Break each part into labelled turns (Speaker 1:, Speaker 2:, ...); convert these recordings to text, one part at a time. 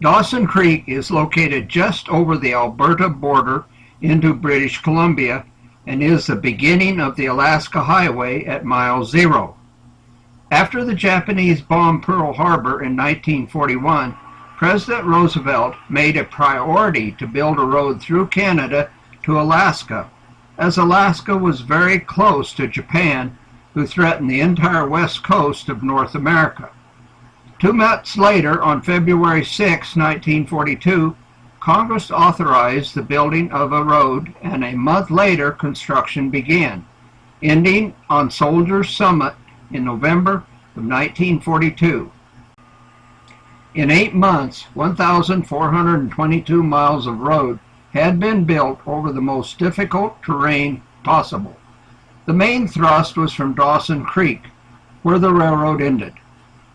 Speaker 1: Dawson Creek is located just over the Alberta border into British Columbia and is the beginning of the Alaska Highway at mile 0. After the Japanese bombed Pearl Harbor in 1941, President Roosevelt made a priority to build a road through Canada to Alaska, as Alaska was very close to Japan, who threatened the entire west coast of North America. 2 months later, on February 6, 1942, Congress authorized the building of a road, and a month later construction began, ending on Soldiers Summit in November of 1942. In 8 months, 1,422 miles of road had been built over the most difficult terrain possible. The main thrust was from Dawson Creek, where the railroad ended.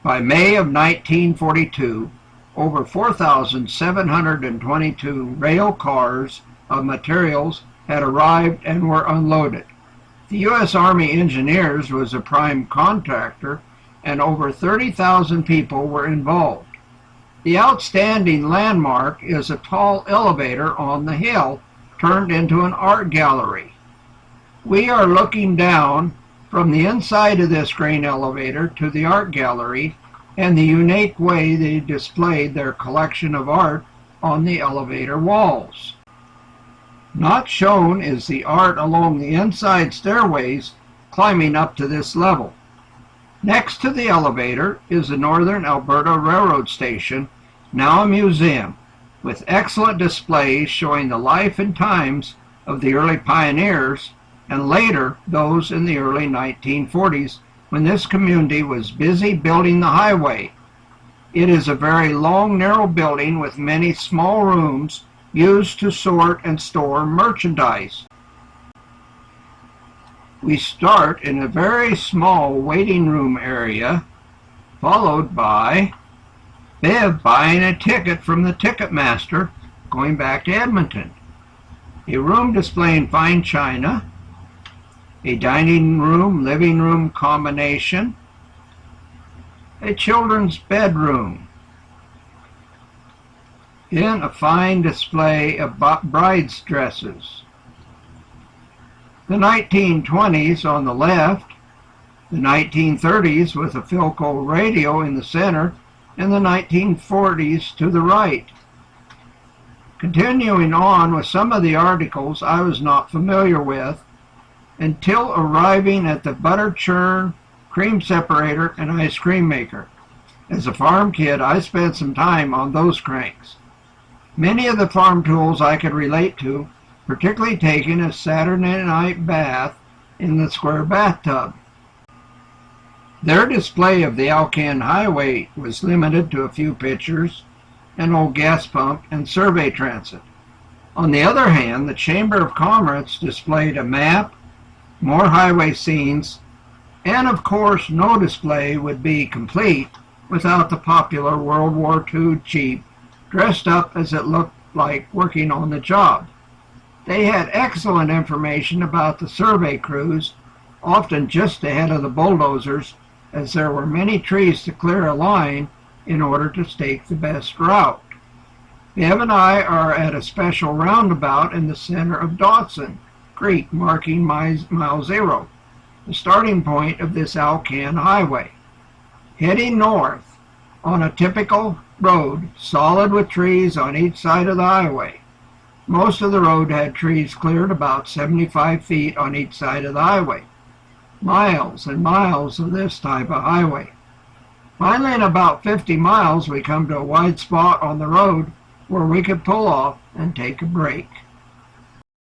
Speaker 1: By May of 1942, over 4,722 rail cars of materials had arrived and were unloaded. The U.S. Army Engineers was a prime contractor, and over 30,000 people were involved. The outstanding landmark is a tall elevator on the hill turned into an art gallery. We are looking down from the inside of this grain elevator to the art gallery and the unique way they displayed their collection of art on the elevator walls. Not shown is the art along the inside stairways climbing up to this level. Next to the elevator is the Northern Alberta Railroad Station, now a museum, with excellent displays showing the life and times of the early pioneers and later those in the early 1940s when this community was busy building the highway. It is a very long, narrow building with many small rooms used to sort and store merchandise. We start in a very small waiting room area, followed by Bev buying a ticket from the ticket master going back to Edmonton, a room displaying fine china, a dining room, living room combination, a children's bedroom, then a fine display of brides' dresses. The 1920s on the left, the 1930s with a Philco radio in the center, and the 1940s to the right. Continuing on with some of the articles I was not familiar with until arriving at the butter churn, cream separator, and ice cream maker. As a farm kid, I spent some time on those cranks. Many of the farm tools I could relate to, particularly taking a Saturday night bath in the square bathtub. Their display of the ALCAN Highway was limited to a few pictures, an old gas pump, and survey transit. On the other hand, the Chamber of Commerce displayed a map, more highway scenes, and of course no display would be complete without the popular World War II Jeep dressed up as it looked like working on the job. They had excellent information about the survey crews, often just ahead of the bulldozers, as there were many trees to clear a line in order to stake the best route. Bev and I are at a special roundabout in the center of Dawson Creek, marking mile 0, the starting point of this ALCAN Highway. Heading north on a typical road, solid with trees on each side of the highway. Most of the road had trees cleared about 75 feet on each side of the highway. Miles and miles of this type of highway. Finally, in about 50 miles, we come to a wide spot on the road where we could pull off and take a break.